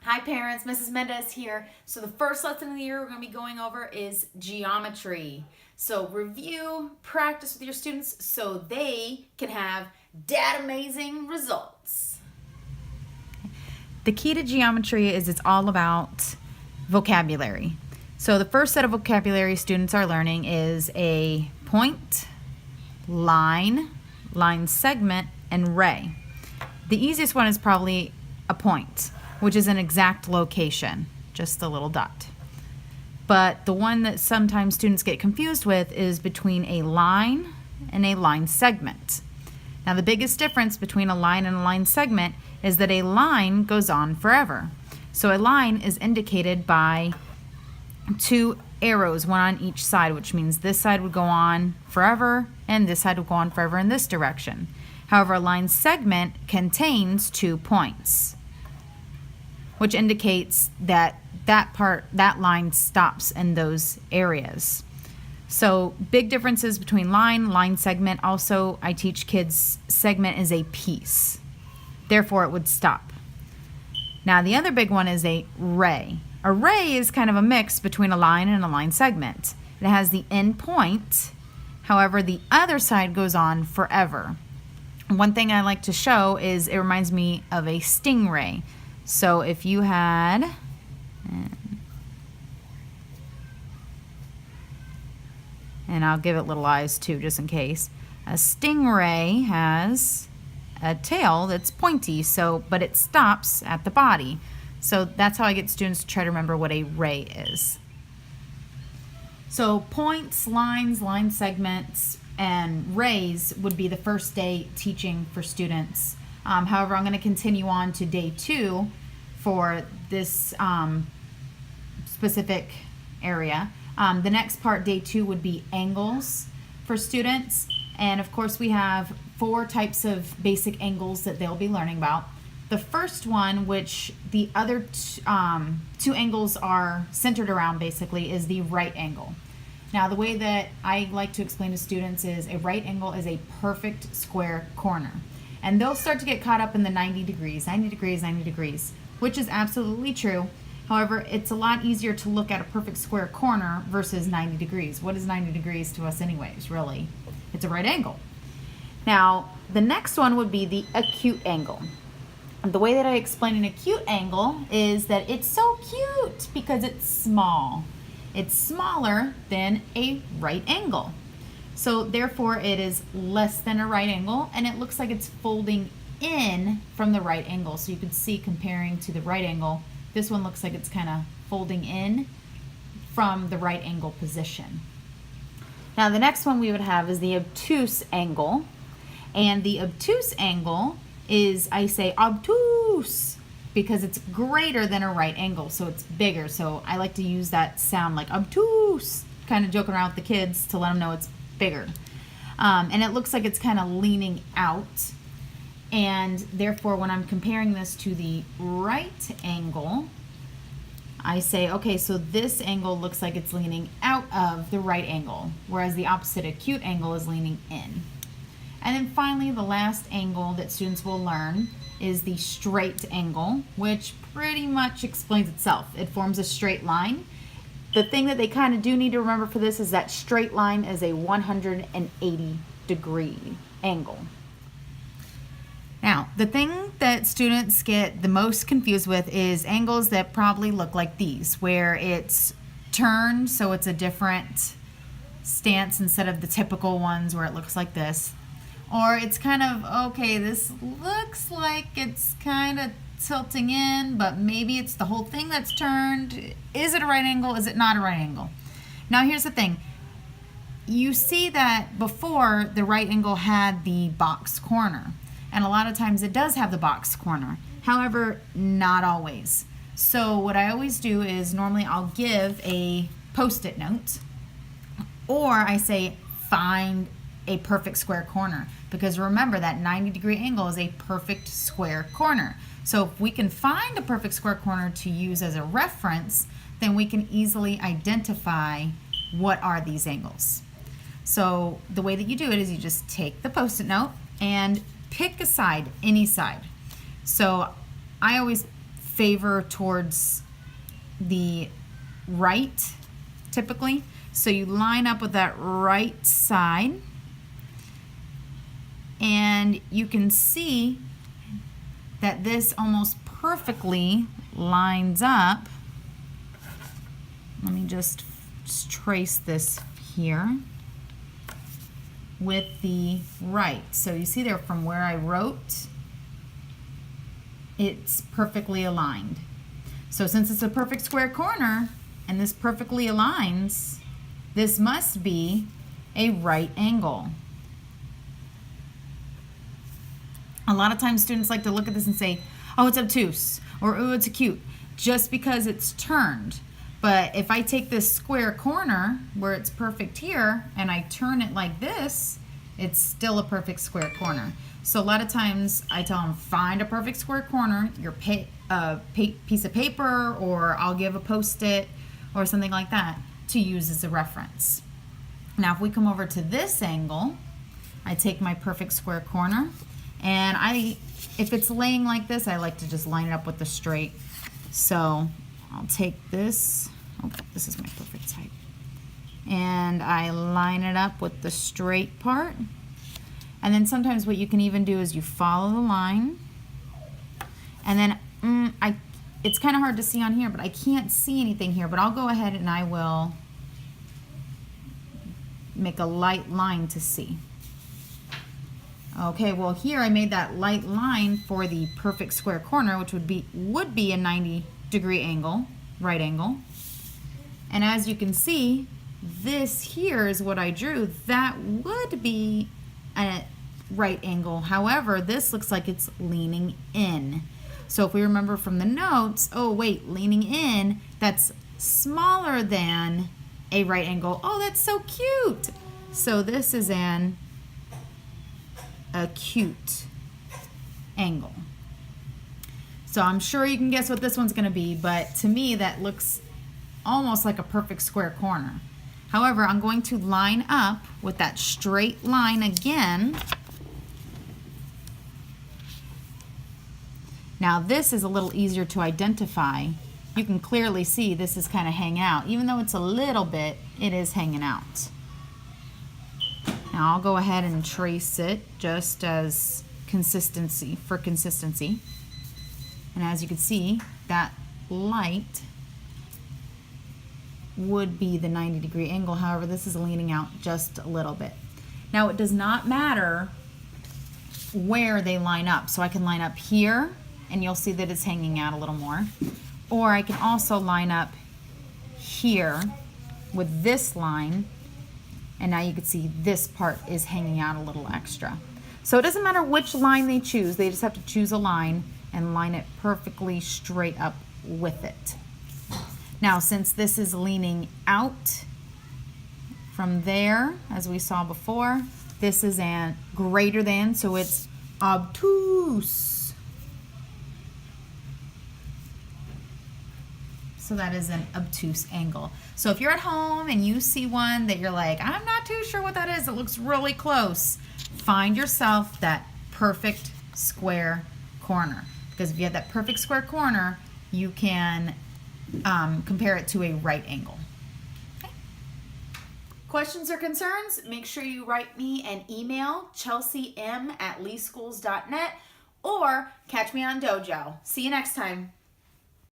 Hi parents, Mrs. Mendez here. So the first lesson of the year we're going to be going over is geometry. So review, practice with your students so they can have dad-amazing results. The key to geometry is it's all about vocabulary. So the first set of vocabulary students are learning is a point, line, line segment, and ray. The easiest one is probably a point, which is an exact location, just a little dot. But the one that sometimes students get confused with is between a line and a line segment. Now the biggest difference between a line and a line segment is that a line goes on forever. So a line is indicated by two arrows, one on each side, which means this side would go on forever and this side would go on forever in this direction. However, a line segment contains 2 points, which indicates that that line stops in those areas. So big differences between line segment. Also, I teach kids segment is a piece. Therefore, it would stop. Now, the other big one is a ray. A ray is kind of a mix between a line and a line segment. It has the end point. However, the other side goes on forever. One thing I like to show is it reminds me of a stingray. So if you had, and I'll give it little eyes too, just in case. A stingray has a tail that's pointy, but it stops at the body. So that's how I get students to try to remember what a ray is. So points, lines, line segments, and rays would be the first day teaching for students. However, I'm going to continue on to day 2 for this specific area. The next part, day 2, would be angles for students. And of course, we have 4 types of basic angles that they'll be learning about. The first one, which the other 2 angles are centered around basically, is the right angle. Now, the way that I like to explain to students is a right angle is a perfect square corner. And they'll start to get caught up in the 90 degrees, 90 degrees, 90 degrees, which is absolutely true. However, it's a lot easier to look at a perfect square corner versus 90 degrees. What is 90 degrees to us anyways, really? It's a right angle. Now, the next one would be the acute angle. And the way that I explain an acute angle is that it's so cute because it's small. It's smaller than a right angle. So therefore it is less than a right angle, and it looks like it's folding in from the right angle. So you can see, comparing to the right angle, this one looks like it's kind of folding in from the right angle position. Now the next one we would have is the obtuse angle. And the obtuse angle is, I say obtuse because it's greater than a right angle, so it's bigger. So I like to use that sound like obtuse, kind of joking around with the kids to let them know it's bigger. And it looks like it's kind of leaning out. And therefore, when I'm comparing this to the right angle, I say, okay, so this angle looks like it's leaning out of the right angle, whereas the opposite acute angle is leaning in. And then finally, the last angle that students will learn is the straight angle, which pretty much explains itself. It forms a straight line. The thing that they kind of do need to remember for this is that straight line is a 180-degree angle. Now, the thing that students get the most confused with is angles that probably look like these, where it's turned, so it's a different stance instead of the typical ones where it looks like this. Or it's kind of, okay, this looks like it's kind of tilting in, but maybe it's the whole thing that's turned. Is it a right angle? Is it not a right angle? Now, here's the thing. You see that before the right angle had the box corner. And a lot of times it does have the box corner. However, not always. So what I always do is normally I'll give a Post-it note, or I say find a perfect square corner, because remember that 90-degree angle is a perfect square corner. So if we can find a perfect square corner to use as a reference, then we can easily identify what are these angles. So the way that you do it is you just take the Post-it note and pick a side, any side. So I always favor towards the right, typically. So you line up with that right side, and you can see that this almost perfectly lines up. Let me just trace this here with the right. So you see there from where I wrote, it's perfectly aligned. So since it's a perfect square corner and this perfectly aligns, this must be a right angle. A lot of times students like to look at this and say, oh, it's obtuse, or oh, it's acute, just because it's turned. But if I take this square corner where it's perfect here and I turn it like this, it's still a perfect square corner. So a lot of times I tell them, find a perfect square corner, your piece of paper, or I'll give a Post-it or something like that to use as a reference. Now if we come over to this angle, I take my perfect square corner, and if it's laying like this, I like to just line it up with the straight. So I'll take this, oh, this is my perfect type, and I line it up with the straight part. And then sometimes what you can even do is you follow the line, and then it's kind of hard to see on here, but I can't see anything here, but I'll go ahead and I will make a light line to see. Okay, well here I made that light line for the perfect square corner, which would be a 90-degree angle, right angle. And as you can see, this here is what I drew. That would be a right angle. However, this looks like it's leaning in. So if we remember from the notes, oh wait, leaning in, that's smaller than a right angle. Oh, that's so cute. So this is an acute angle. So I'm sure you can guess what this one's going to be, but to me that looks almost like a perfect square corner. However, I'm going to line up with that straight line again. Now this is a little easier to identify. You can clearly see this is kind of hanging out. Even though it's a little bit, it is hanging out. Now I'll go ahead and trace it just as consistency. And as you can see, that light would be the 90-degree angle. However, this is leaning out just a little bit. Now it does not matter where they line up. So I can line up here and you'll see that it's hanging out a little more. Or I can also line up here with this line, and now you can see this part is hanging out a little extra. So it doesn't matter which line they choose, they just have to choose a line and line it perfectly straight up with it. Now since this is leaning out from there, as we saw before, this is an greater than, so it's obtuse. So that is an obtuse angle. So if you're at home and you see one that you're like, I'm not too sure what that is, it looks really close, find yourself that perfect square corner. Because if you have that perfect square corner, you can compare it to a right angle. Okay. Questions or concerns? Make sure you write me an email, chelseam@leeschools.net, or catch me on Dojo. See you next time.